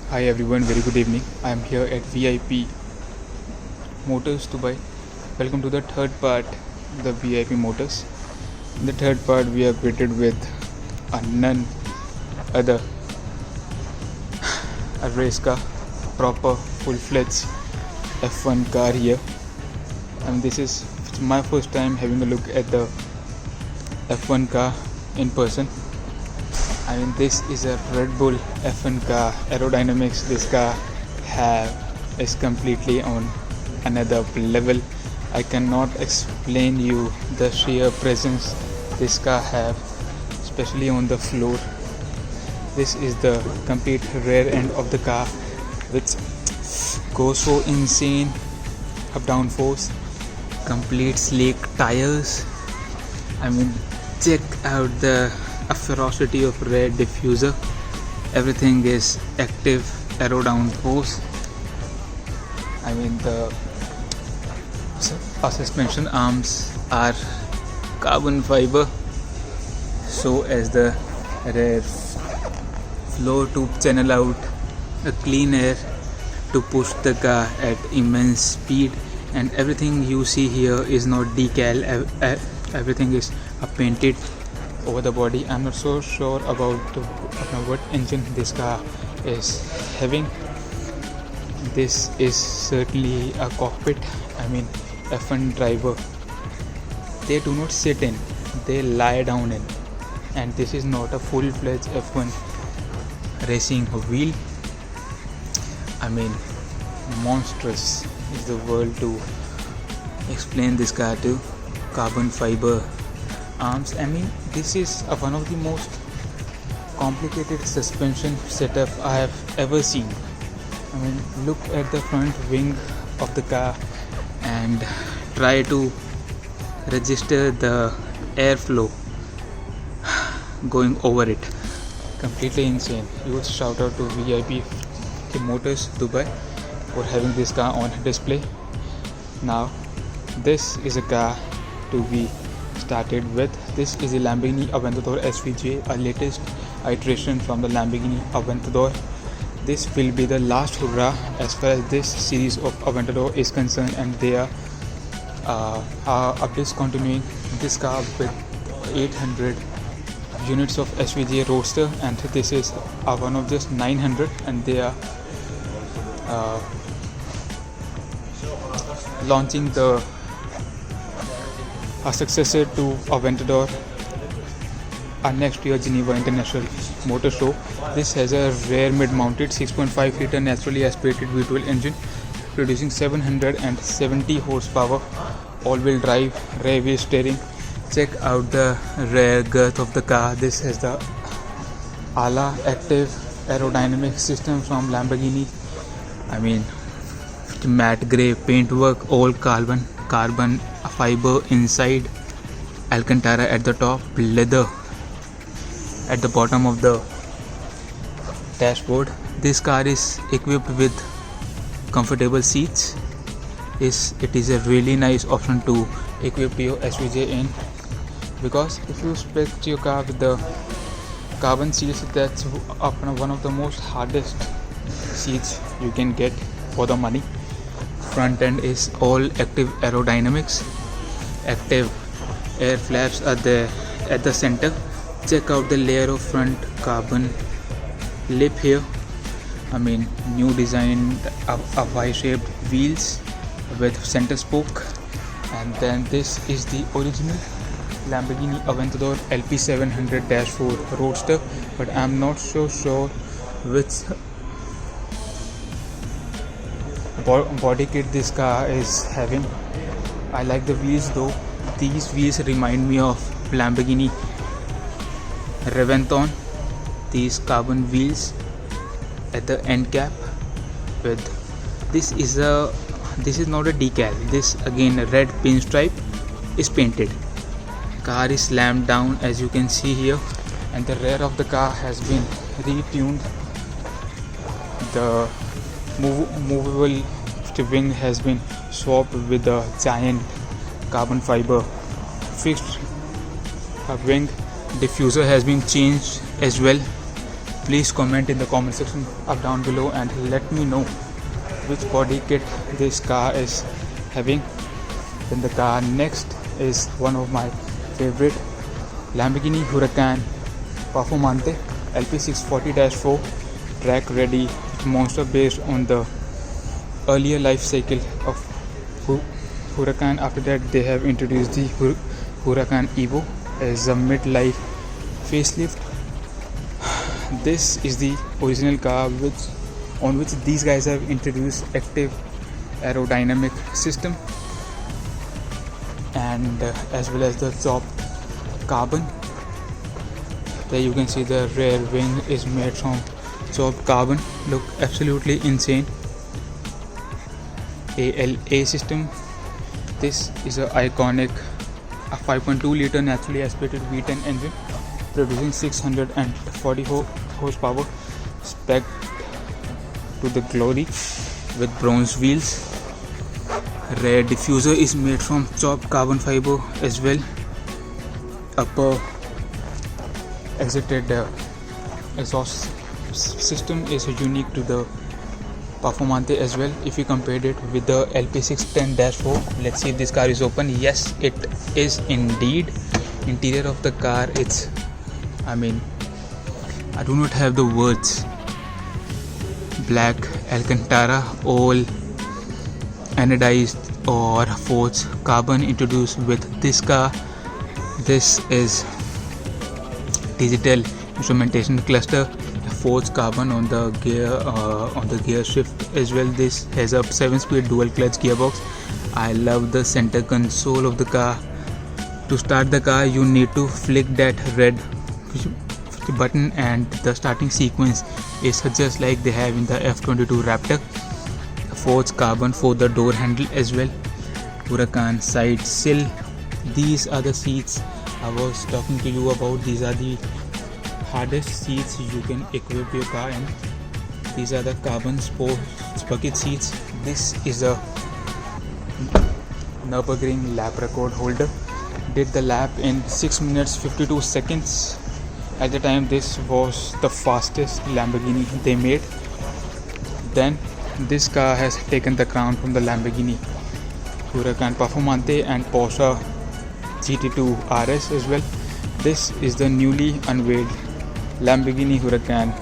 Hi everyone, very good evening. I am here at VIP Motors Dubai. Welcome to the third part, the VIP Motors. In the third part, we are greeted with none other a race car, proper full-fledged F1 car here. And this is my first time having a look at the F1 car in person. I mean, this is a Red Bull F1 car. Aerodynamics this car is completely on another level. I cannot explain you the sheer presence this car have, especially on the floor. This is the complete rear end of the car, which goes so insane up down force. Complete sleek tires. I mean, check out the ferocity of rear diffuser. Everything is active aero down force. I mean, the suspension arms are carbon fiber, so as the rear floor to channel out a clean air to push the car at immense speed. And everything you see here is not decal, everything is painted over the body. I'm not so sure about what engine this car is having. This is certainly a cockpit. I mean, F1 driver, they do not sit in, they lie down in. And this is not a full-fledged F1 racing wheel. I mean, monstrous is the word to explain this car to. Carbon fiber arms. I mean, this is one of the most complicated suspension setup I have ever seen. I mean, look at the front wing of the car and try to register the airflow going over it. Completely insane. Huge shout out to VIP Motors Dubai for having this car on display. Now, this is a car to be started with. This is the Lamborghini Aventador SVJ, a latest iteration from the Lamborghini Aventador. This will be the last hurrah as far as this series of Aventador is concerned, and they are discontinuing this car with 800 units of SVJ Roadster, and this is one of just 900, and they are launching the a successor to Aventador next year, Geneva International Motor Show. This has a rear mid-mounted 6.5 liter naturally aspirated V12 engine producing 770 horsepower, all-wheel drive, rear wheel steering. Check out the rear girth of the car. This has the Ala active aerodynamic system from Lamborghini. I mean, matte grey paintwork, all carbon fiber inside, Alcantara at the top, leather at the bottom of the dashboard. This car is equipped with comfortable seats. It is a really nice option to equip your SVJ in, because if you spec your car with the carbon seats, that's one of the most hardest seats you can get for the money. Front end is all active aerodynamics. Active air flaps are there at the center. Check out the layer of front carbon lip here. I mean, new design of Y-shaped wheels with center spoke. And then this is the original Lamborghini Aventador LP700-4 Roadster, but I'm not so sure which body kit this car is having. I like the wheels though. These wheels remind me of Lamborghini Reventon. These carbon wheels at the end cap with this is not a decal. This again, a red pinstripe is painted. Car is slammed down as you can see here, and the rear of the car has been retuned. The movable wing has been swapped with a giant carbon fiber fixed wing. Diffuser has been changed as well. Please comment in the comment section up down below and let me know which body kit this car is having. Then the car next is one of my favorite, Lamborghini Huracan Performante LP640-4 track ready monster based on the earlier life cycle of Huracan. After that they have introduced the Huracan Evo as a mid-life facelift. This is the original car on which these guys have introduced active aerodynamic system and as well as the chopped carbon. There you can see the rear wing is made from chopped carbon. Look absolutely insane. ALA system. This is a iconic 5.2 liter naturally aspirated V10 engine producing 644 horsepower, spec to the glory with bronze wheels. Rear diffuser is made from chopped carbon fiber as well. Upper exited exhaust system is unique to the Performante as well. If you compared it with the LP610-4, let's see if this car is open. Yes, it is indeed. Interior of the car, I do not have the words. Black Alcantara, all anodized or forged carbon introduced with this car. This is digital instrumentation cluster, forged carbon on the gear shift as well. This has a 7-speed dual clutch gearbox. I love the center console of the car. To start the car you need to flick that red button and the starting sequence is just like they have in the F22 Raptor. Forged carbon for the door handle as well. Huracan side sill. These are the seats I was talking to you about. These are the hardest seats you can equip your car in. These are the carbon sports bucket seats. This is a Nürburgring lap record holder. Did the lap in 6 minutes 52 seconds. At the time this was the fastest Lamborghini they made. Then this car has taken the crown from the Lamborghini Huracan Performante and Porsche GT2 RS as well. This is the newly unveiled Lamborghini Huracan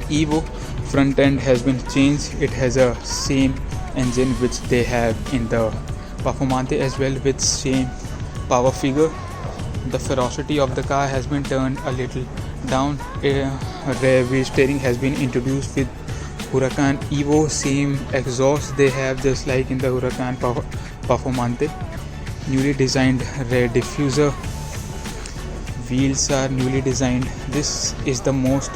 Evo. Front end has been changed. It has a same engine which they have in the Performante as well with same power figure. The ferocity of the car has been turned a little down. Rear wheel steering has been introduced with Huracan Evo. Same exhaust they have just like in the Huracan Performante. Newly designed rear diffuser. Wheels are newly designed. This is the most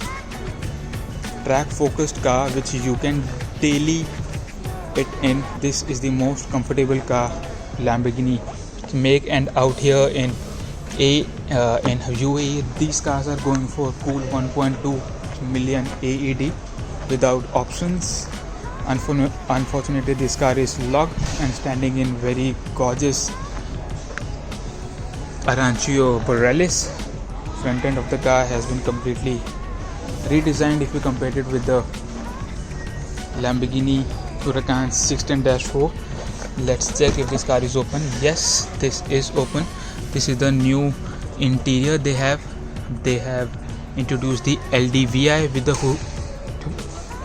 track focused car which you can daily it in. This is the most comfortable car Lamborghini make, and out here in UAE these cars are going for cool 1.2 million AED without options. Unfortunately this car is locked and standing in very gorgeous Arancio Borealis. Front end of the car has been completely redesigned if you compare it with the Lamborghini Huracan 610-4. Let's check if this car is open. Yes, this is open. This is the new interior they have. They have introduced the LDVI with the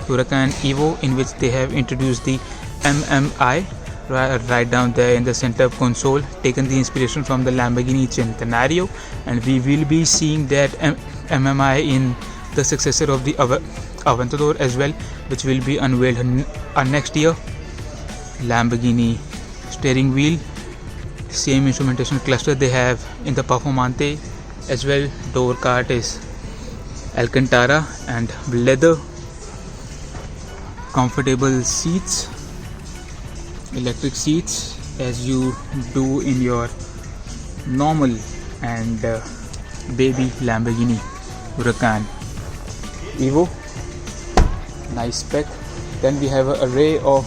Huracan Evo, in which they have introduced the MMI right down there in the center console, taken the inspiration from the Lamborghini Centenario, and we will be seeing that MMI in the successor of the Aventador as well, which will be unveiled next year. Lamborghini steering wheel, same instrumentation cluster they have in the Performante as well. Door cart is Alcantara and leather. Comfortable seats, electric seats as you do in your normal and baby Lamborghini Huracan Evo. Nice spec. Then we have an array of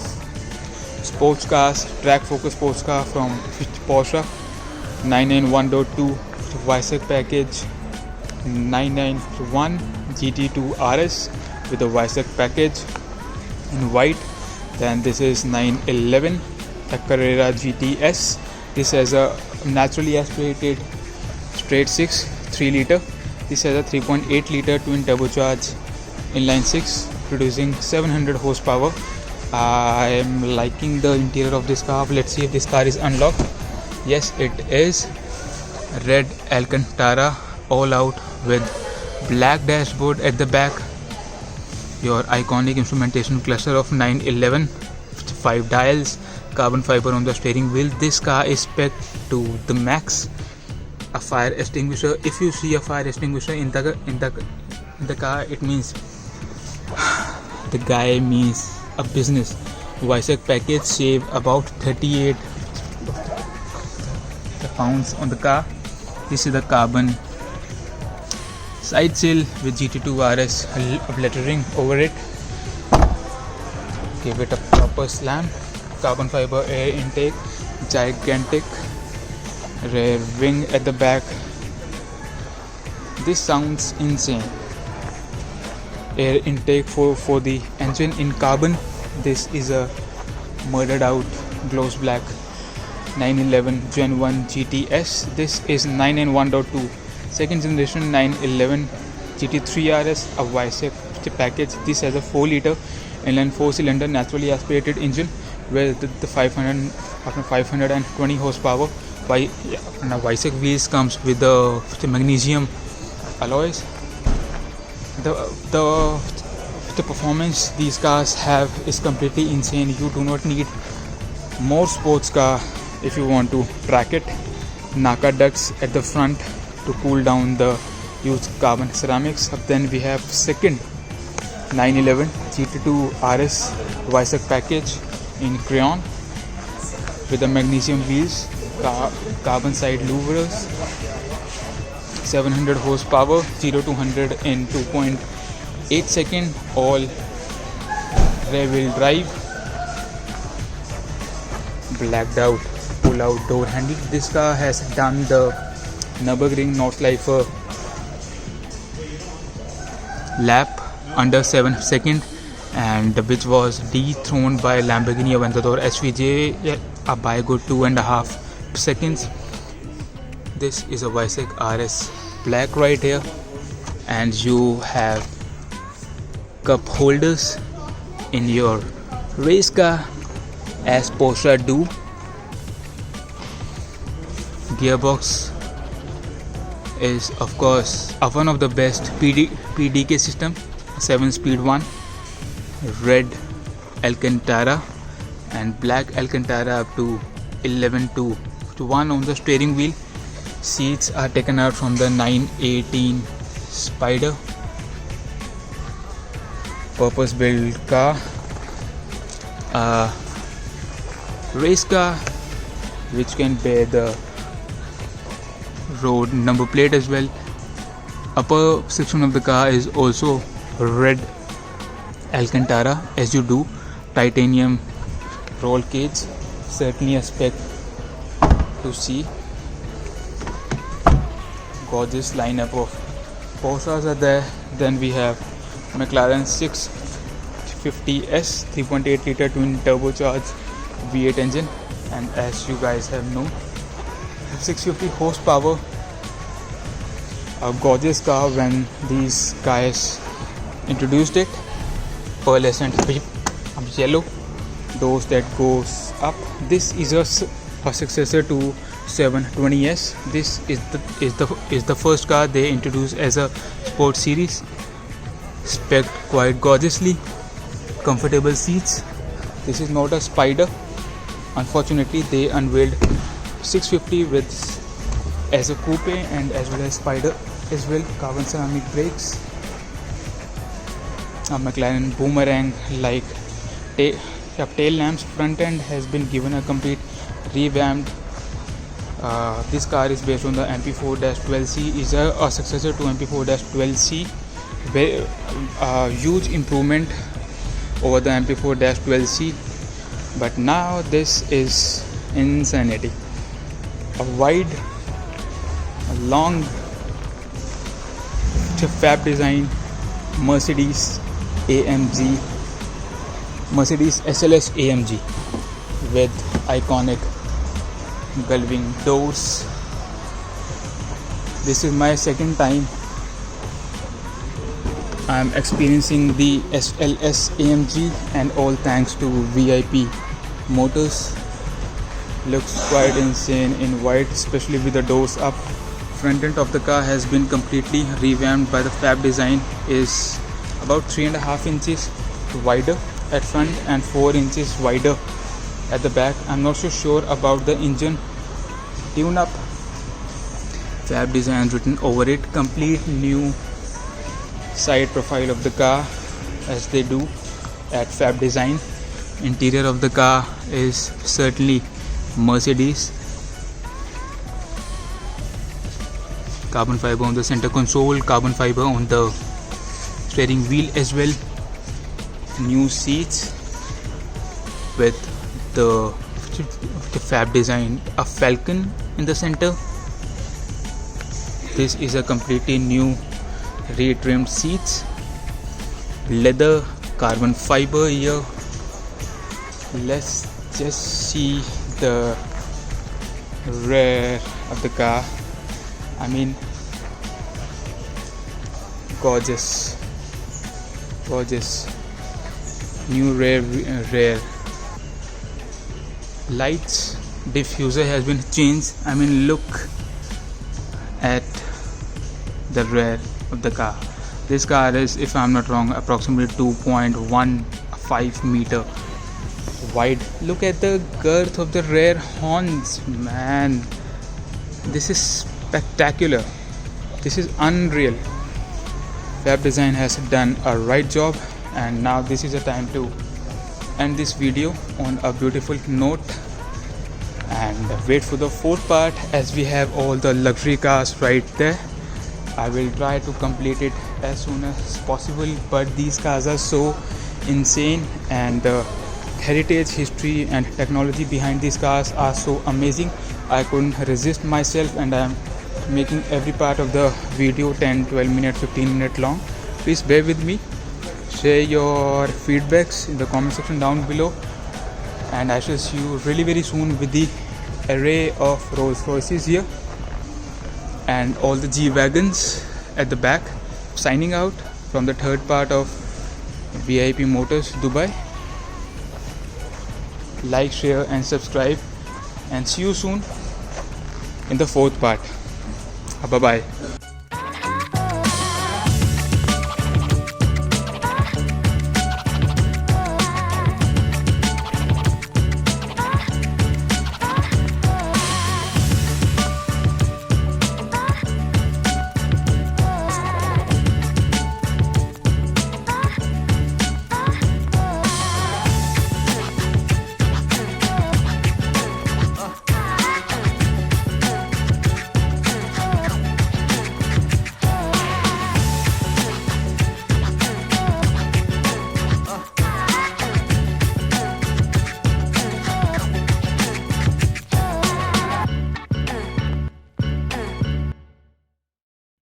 sports cars, track focused sports car from Porsche. 991.2 Weissach package, 991 GT2 RS with a Weissach package in white. Then this is 911, a Carrera GTS. This has a naturally aspirated straight 6 3 liter. This has a 3.8 liter twin turbocharged inline 6 producing 700 horsepower. I am liking the interior of this car. Let's see if this car is unlocked. Yes, it is. Red Alcantara all out with black dashboard at the back. Your iconic instrumentation cluster of 911, 5 dials, carbon fiber on the steering wheel. This car is spec to the max. A fire extinguisher. If you see a fire extinguisher in the car, it means the guy means a business. Weissach package save about 38 pounds on the car. This is the carbon side sill with GT2 RS lettering over it. Give it a proper slam. Carbon fiber air intake, gigantic rear wing at the back. This sounds insane. Air intake for the engine in carbon. This is a murdered out gloss black 911 Gen 1 GTS. This is 9N1.2 second generation 911 GT3 RS, a Weissach package. This has a 4 liter inline 4 cylinder naturally aspirated engine with the 520 horsepower. Weissach wheels comes with the magnesium alloys. The performance these cars have is completely insane. You do not need more sports car if you want to track it. Naka ducts at the front to cool down the used carbon ceramics. Then we have second 911 GT2 RS Weissach package in crayon with the magnesium wheels, carbon side louvers, 700 horsepower, 0 to 100 in 2.8 seconds, all rear wheel drive, blacked out pull out door handle. This car has done the Nürburgring Nordschleife lap under 7 seconds, and which was dethroned by Lamborghini Aventador SVJ by good 2.5 seconds. This is a Weissach RS black right here, and you have cup holders in your race car as Porsche do. Gearbox is of course one of the best PDK system, 7-speed one. Red Alcantara and black Alcantara up to 11 to 1 on the steering wheel. Seats are taken out from the 918 Spider. Purpose built car, race car which can bear the road number plate as well. Upper section of the car is also red Alcantara, as you do. Titanium roll cage, certainly a spec to see. Gorgeous lineup of Porsches are there. Then we have McLaren 650S 3.8 liter twin turbocharged V8 engine, and as you guys have known, 650 horsepower. A gorgeous car when these guys introduced it. Pearlescent yellow doors that goes up. This is a successor to 720S. This is the first car they introduced as a sports series. Spec'd quite gorgeously. Comfortable seats. This is not a Spider. Unfortunately, they unveiled 650 with as a coupe and as well as Spider as well. Carbon ceramic brakes. A McLaren Boomerang like tail lamps. Front end has been given a complete revamped. This car is based on the MP4-12C. Is a successor to MP4-12C. Huge improvement over the MP4-12C, but now this is insanity. A wide, a long fab design Mercedes AMG, Mercedes SLS AMG with iconic gullwing doors. This is my second time I'm experiencing the SLS AMG, and all thanks to VIP Motors. Looks quite insane in white, especially with the doors up. Front end of the car has been completely revamped by the Fab Design. Is about 3.5 inches wider at front and 4 inches wider at the back. I'm not so sure about the engine tune up. Fab Design written over it. Complete new side profile of the car as they do at Fab Design. Interior of the car is certainly Mercedes. Carbon fiber on the center console, carbon fiber on the steering wheel as well. New seats with the Fab Design, a falcon in the center. This is a completely new retrimmed seats, leather, carbon fiber here. Let's just see the rear of the car. I mean, gorgeous new rear. Lights, diffuser has been changed. I mean, look at the rear of the car. This car is, if I'm not wrong, approximately 2.15 meter wide. Look at the girth of the rear horns, man. This is spectacular. This is unreal. Fab Design has done a right job, and now this is a time to end this video on a beautiful note and wait for the fourth part, as we have all the luxury cars right there. I will try to complete it as soon as possible, but these cars are so insane, and the heritage, history and technology behind these cars are so amazing. I couldn't resist myself, and I am making every part of the video 10, 12 minutes, 15 minutes long. Please bear with me. Share your feedbacks in the comment section down below, and I shall see you really very soon with the array of Rolls Royces here and all the G-Wagons at the back. Signing out from the third part of VIP Motors Dubai. Like, share and subscribe, and see you soon in the fourth part. Bye bye.